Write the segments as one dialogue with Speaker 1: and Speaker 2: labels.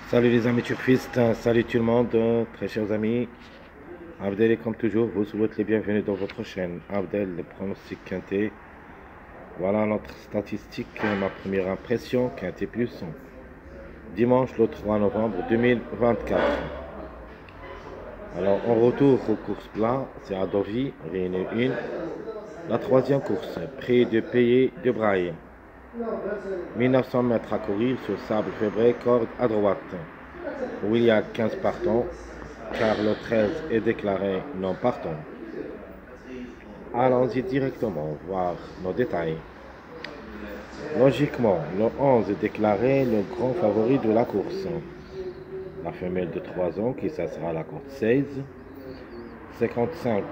Speaker 1: Salut les amis turfistes, salut tout le monde, très chers amis. Abdel est comme toujours, vous souhaite les bienvenus dans votre chaîne. Abdel, le pronostic quintet. Voilà notre statistique, ma première impression, quintet plus. Dimanche le 3 novembre 2024. Alors on retourne aux courses plat, c'est à Deauville, Réunion 1. La troisième course, prix de payer de Braille. 1900 mètres à courir sur sable fébré, corde à droite. Où il y a 15 partants, car le 13 est déclaré non partant. Allons-y directement voir nos détails. Logiquement, le 11 est déclaré le grand favori de la course. La femelle de 3 ans qui s'assera à la course 16, 55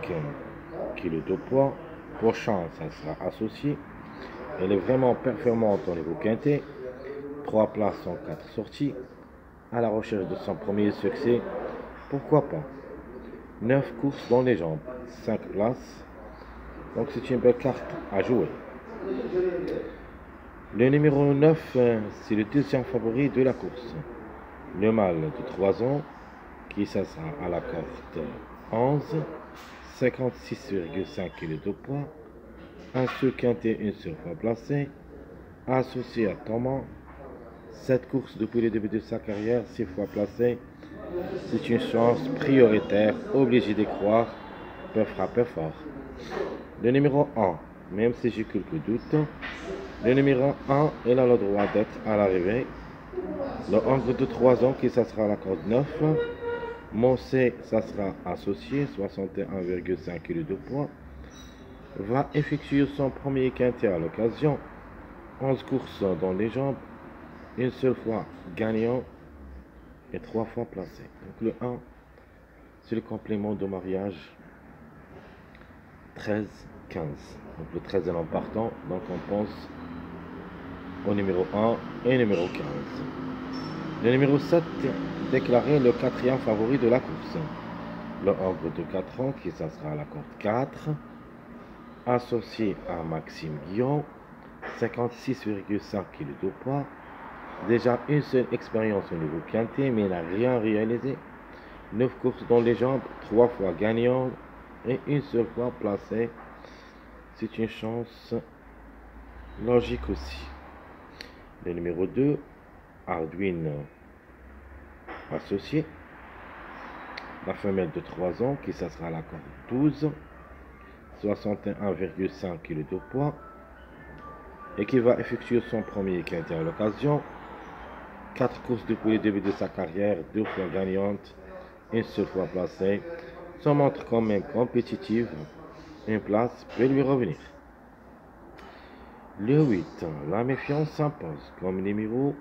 Speaker 1: kg de poids. Prochain, ça sera associé. Elle est vraiment performante au niveau quintet. 3 places en 4 sorties. À la recherche de son premier succès, pourquoi pas. 9 courses dans les jambes, 5 places. Donc c'est une belle carte à jouer. Le numéro 9, c'est le deuxième favori de la course. Le mâle de 3 ans, qui s'assera à la corde 11, 56,5 kg de poids. Un seul quintet, une seule fois placé. Associé à Thomas. 7 courses depuis le début de sa carrière, 6 fois placé. C'est une chance prioritaire, obligé d'y croire, peut frapper fort. Le numéro 1, même si j'ai quelques doutes, le numéro 1, il a le droit d'être à l'arrivée. Le angle de 3 ans qui ça sera à la corde 9. Mossé, ça sera associé, 61,5 kg de poids. Va effectuer son premier quintet à l'occasion. 11 courses dans les jambes, une seule fois gagnant et 3 fois placé. Donc le 1, c'est le complément de mariage 13, 15. Donc le 13 est en partant, donc on pense au numéro 1 et numéro 15. Le numéro 7 déclaré le quatrième favori de la course. Le angle de 4 ans qui ça sera à la corde 4. Associé à Maxime Guillon, 56,5 kg de poids. Déjà une seule expérience au niveau quintet, mais il n'a rien réalisé. 9 courses dans les jambes, 3 fois gagnant et une seule fois placé. C'est une chance logique aussi. Le numéro 2, Arduin associé. La femelle de 3 ans qui ça sera à la corde 12. 61,5 kg de poids. Et qui va effectuer son premier quintet à l'occasion. 4 courses depuis le début de sa carrière, 2 fois gagnante, une seule fois placée. Ça montre quand même compétitive. Une place peut lui revenir. Le 8, la méfiance s'impose comme numéro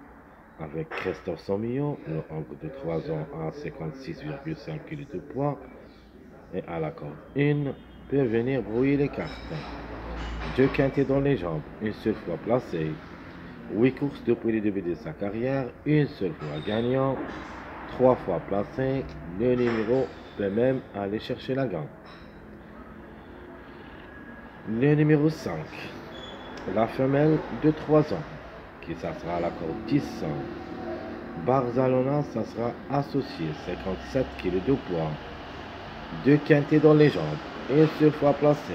Speaker 1: avec Christophe Somillon, le angle de 3 ans à 56,5 kg de poids. Et à la corde 1, peut venir brouiller les cartes. 2 quintets dans les jambes, une seule fois placé. 8 courses depuis le début de sa carrière, une seule fois gagnant, 3 fois placé. Le numéro peut même aller chercher la gagne. Le numéro 5, la femelle de 3 ans, qui ça sera à la corde 10. Barzalona, ça sera associé, 57 kg de poids. 2 quintets dans les jambes, une seule fois placé.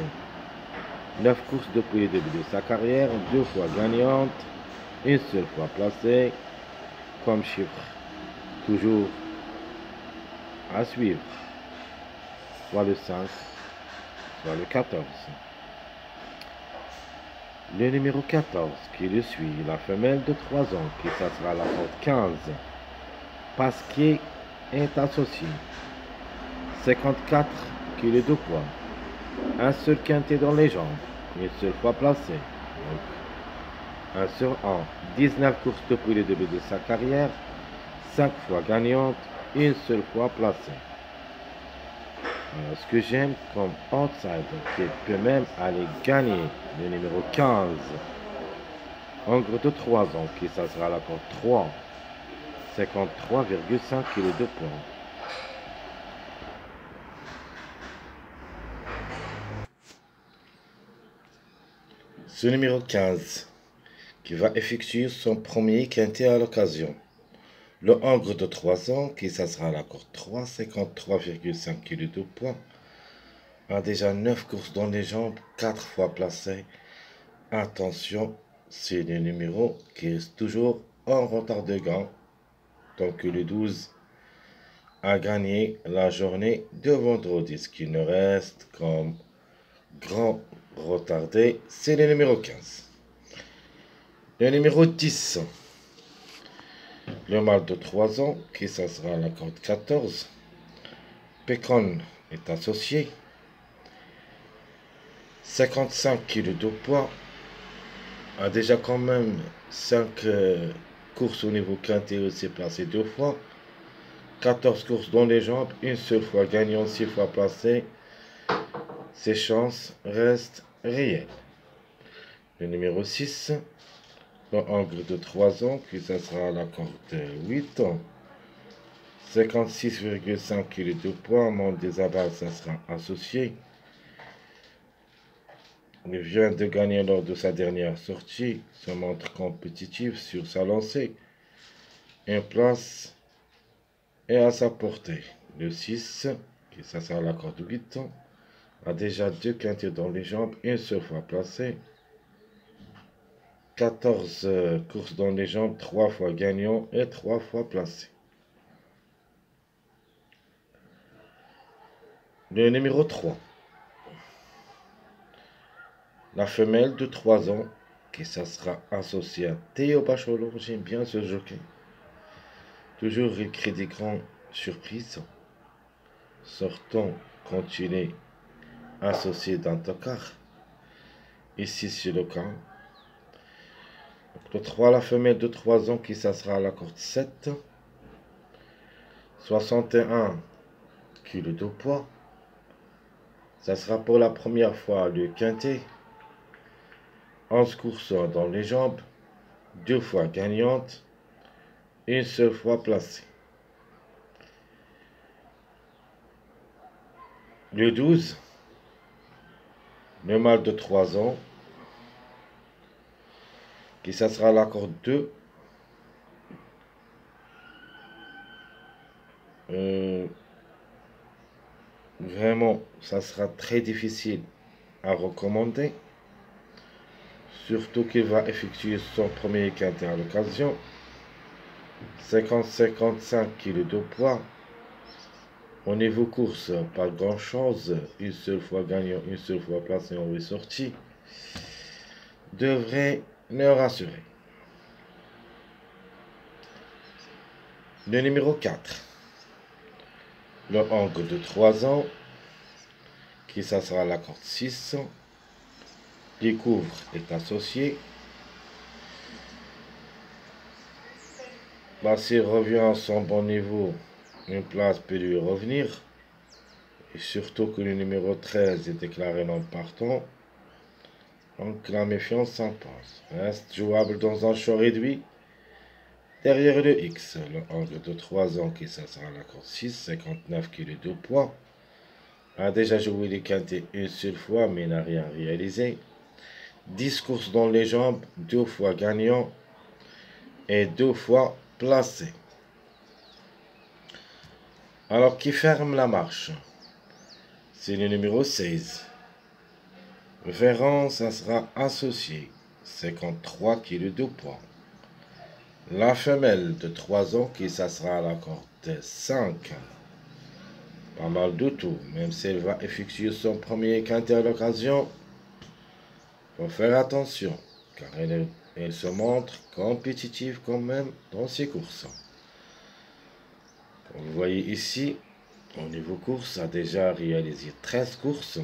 Speaker 1: 9 courses depuis le début de sa carrière, 2 fois gagnante, une seule fois placée. Comme chiffre, toujours à suivre, soit le 5, soit le 14. Le numéro 14 qui le suit, la femelle de 3 ans, qui ça sera la corde 15. Pasquier est associé, 54 kg de poids. Un seul quintet dans les jambes, une seule fois placé. Donc, 1 sur 1, 19 courses depuis le début de sa carrière, 5 fois gagnante, une seule fois placée. Alors, ce que j'aime comme outsider, qui peut même aller gagner, le numéro 15, angle de 3 ans, qui ça sera la corde 3, 53,5 kg de poids. Ce numéro 15, qui va effectuer son premier quintet à l'occasion. Le Hongre de 3 ans, qui ça sera à la corde 3, 53,5 kg de poids, a déjà 9 courses dans les jambes, 4 fois placé. Attention, c'est le numéro qui est toujours en retard de gain. Donc le 12 a gagné la journée de vendredi. Ce qui nous reste comme grand retardé, c'est le numéro 15. Le numéro 10, le mâle de 3 ans, qui ça sera à la corde 14. Pécon est associé. 55 kg de poids. A déjà quand même 5 courses au niveau quintet aussi placé 2 fois. 14 courses dans les jambes, une seule fois gagnant, 6 fois placé. Ses chances restent réelles. Le numéro 6, le Hongre de 3 ans, qui ça sera à la corde 8. 56,5 kg de poids, monde des abats, ça sera associé. Il vient de gagner lors de sa dernière sortie, se montre compétitif sur sa lancée. Une place est à sa portée. Le 6, qui ça sera à la corde 8, a déjà 2 quintets dans les jambes, une seule fois placé. 14 courses dans les jambes, 3 fois gagnant et 3 fois placé. Le numéro 3, la femelle de 3 ans, qui ça sera associée à Théo Bachelot. J'aime bien ce jockey. Toujours écrit des grandes surprises. Sortant quand il est associé d'un tocard. Ici, c'est le cas. Le 3, la femelle de 3 ans, qui ça sera à la corde 7. 61 kg de poids. Ça sera pour la première fois le quintet. 11 courses dans les jambes. 2 fois gagnante. Une seule fois placée. Le 12, le mâle de 3 ans, qui ça sera à la corde 2. Vraiment, ça sera très difficile à recommander. Surtout qu'il va effectuer son premier quintet à l'occasion. 50-55 kg de poids. Au niveau course, pas grand chose. Une seule fois gagnant, une seule fois placé en 8 sorties. Devrait me rassurer. Le numéro 4. Le Hongre de 3 ans. Qui ça sera la corde 6. Découvre est associé. S'il revient à son bon niveau, une place peut lui revenir. Et surtout que le numéro 13 est déclaré non partant. Donc la méfiance s'impose. Reste jouable dans un champ réduit. Derrière le X, le Hongre de 3 ans, qui ça sera la corde 6, 59 kg de poids. A déjà joué les quintets une seule fois, mais n'a rien réalisé. 10 courses dans les jambes, 2 fois gagnant et 2 fois placé. Alors, qui ferme la marche? C'est le numéro 16. Véran, ça sera associé. 53 kg de poids. La femelle de 3 ans, qui ça sera à la corde 5. Pas mal de tout, même si elle va effectuer son premier quintet à l'occasion. Faut faire attention, car elle se montre compétitive quand même dans ses courses. Comme vous voyez ici, au niveau course, a déjà réalisé 13 courses,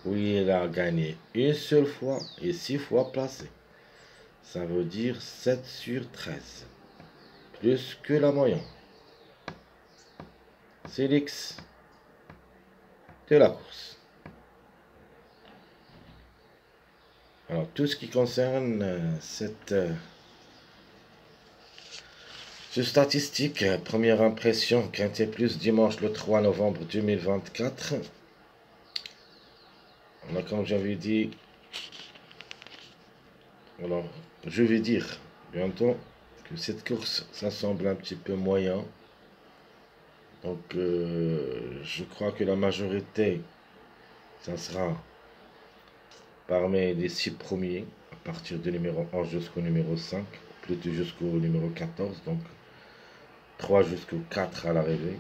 Speaker 1: où il a gagné une seule fois et 6 fois placé. Ça veut dire 7 sur 13, plus que la moyenne. C'est l'X de la course. Alors, tout ce qui concerne cette statistique, première impression, Quintet Plus, dimanche le 3 novembre 2024. Alors, comme j'avais dit, alors, je vais dire bientôt que cette course, ça semble un petit peu moyen. Donc, je crois que la majorité, ça sera parmi les 6 premiers, à partir du numéro 11 jusqu'au numéro 5, plutôt jusqu'au numéro 14, donc 3 jusqu'au 4 à l'arrivée.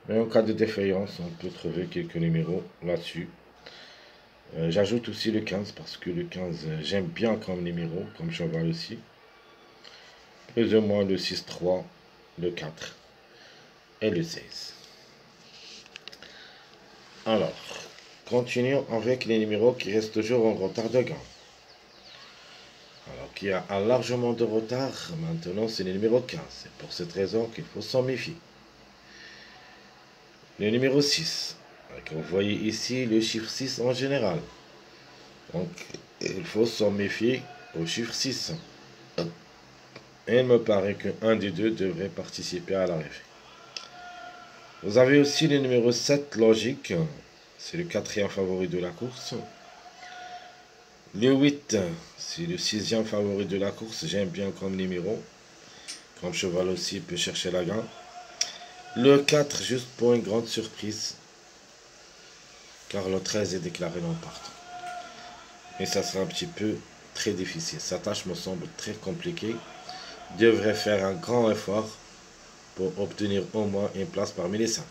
Speaker 1: Mais en cas de défaillance, on peut trouver quelques numéros là-dessus. J'ajoute aussi le 15 parce que le 15, j'aime bien comme numéro, comme cheval aussi. Plus ou moins le 6-3, le 4 et le 16. Alors, continuons avec les numéros qui restent toujours en retard de gain. Alors, qui a largement de retard, maintenant c'est le numéro 15. C'est pour cette raison qu'il faut s'en méfier. Le numéro 6. Donc, vous voyez ici le chiffre 6 en général. Donc, il faut s'en méfier au chiffre 6. Et il me paraît que un des deux devrait participer à l'arrivée. Vous avez aussi le numéro 7, logique. C'est le 4e favori de la course. Le 8, c'est le 6e favori de la course. J'aime bien comme numéro. Comme cheval aussi, il peut chercher la gagne. Le 4, juste pour une grande surprise. Car le 13 est déclaré non partant. Et ça sera un petit peu très difficile. Sa tâche me semble très compliquée. Devrait faire un grand effort pour obtenir au moins une place parmi les 5.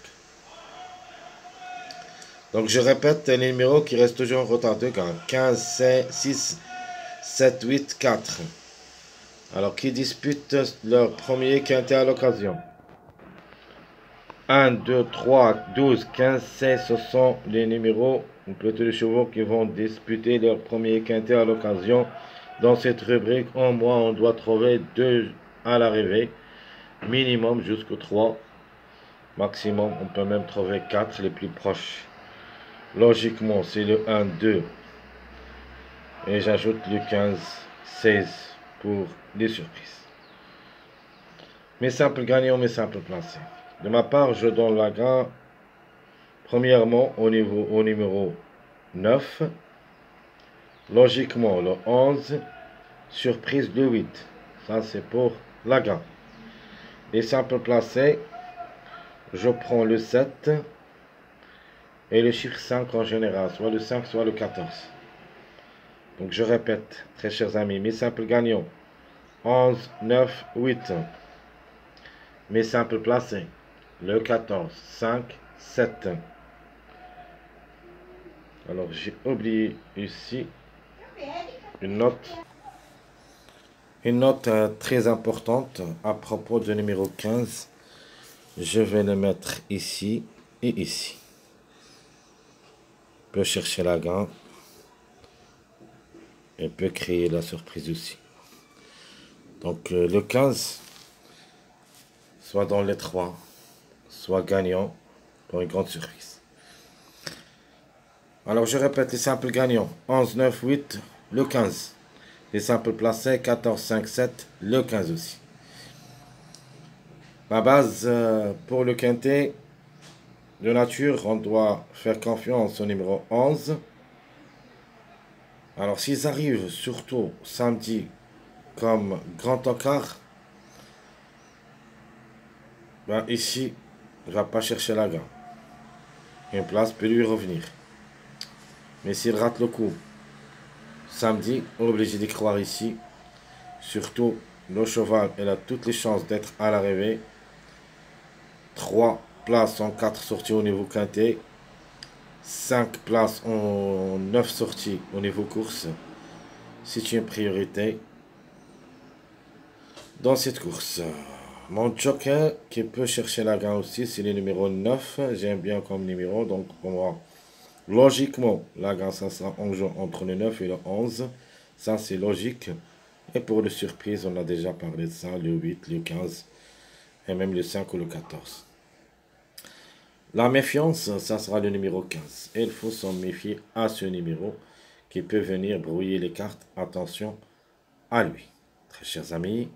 Speaker 1: Donc je répète les numéros qui restent toujours en retard de gain. 15, 6, 7, 8, 4. Alors qui disputent leur premier quintet à l'occasion. 1, 2, 3, 12, 15, 16, ce sont les numéros, ou plutôt les chevaux qui vont disputer leur premier quintet à l'occasion. Dans cette rubrique, au moins on doit trouver 2 à l'arrivée. Minimum jusqu'au 3. Maximum, on peut même trouver 4 les plus proches. Logiquement, c'est le 1, 2. Et j'ajoute le 15, 16 pour les surprises. Mes simples gagnants, mes simples placés. De ma part, je donne la gagne premièrement au numéro 9. Logiquement, le 11. Surprise, le 8. Ça, c'est pour la gagne. Les simples placés, je prends le 7 et le chiffre 5 en général, soit le 5, soit le 14. Donc je répète, très chers amis, mes simples gagnants, 11, 9, 8. Mes simples placés, le 14, 5, 7. Alors j'ai oublié ici une note. Une note très importante à propos du numéro 15. Je vais le mettre ici et ici. Je peux chercher la gagne. Et peut créer la surprise aussi. Donc le 15, soit dans les 3, soit gagnant pour une grande surprise. Alors je répète les simples gagnants. 11, 9, 8, le 15. Les simples placés, 14, 5, 7, le 15 aussi. Ma base pour le quintet de nature, on doit faire confiance au numéro 11. Alors s'ils arrivent surtout samedi comme grand encart, ben ici, il ne va pas chercher la gagne. Une place peut lui revenir. Mais s'il rate le coup, samedi, obligé d'y croire ici. Surtout, le cheval, il a toutes les chances d'être à l'arrivée. 3 places en 4 sorties au niveau quintet. 5 places en 9 sorties au niveau course. C'est une priorité dans cette course. Mon joker qui peut chercher la gagne aussi, c'est le numéro 9. J'aime bien comme numéro, donc pour moi, logiquement, la gagne, ça sera en jeu entre le 9 et le 11. Ça, c'est logique. Et pour les surprises, on a déjà parlé de ça, le 8, le 15 et même le 5 ou le 14. La méfiance, ça sera le numéro 15. Et il faut s'en méfier à ce numéro qui peut venir brouiller les cartes. Attention à lui. Très chers amis,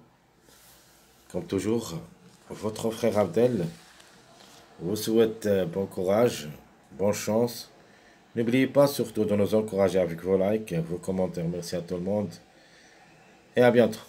Speaker 1: comme toujours, votre frère Abdel vous souhaite bon courage, bonne chance. N'oubliez pas surtout de nous encourager avec vos likes, vos commentaires. Merci à tout le monde et à bientôt.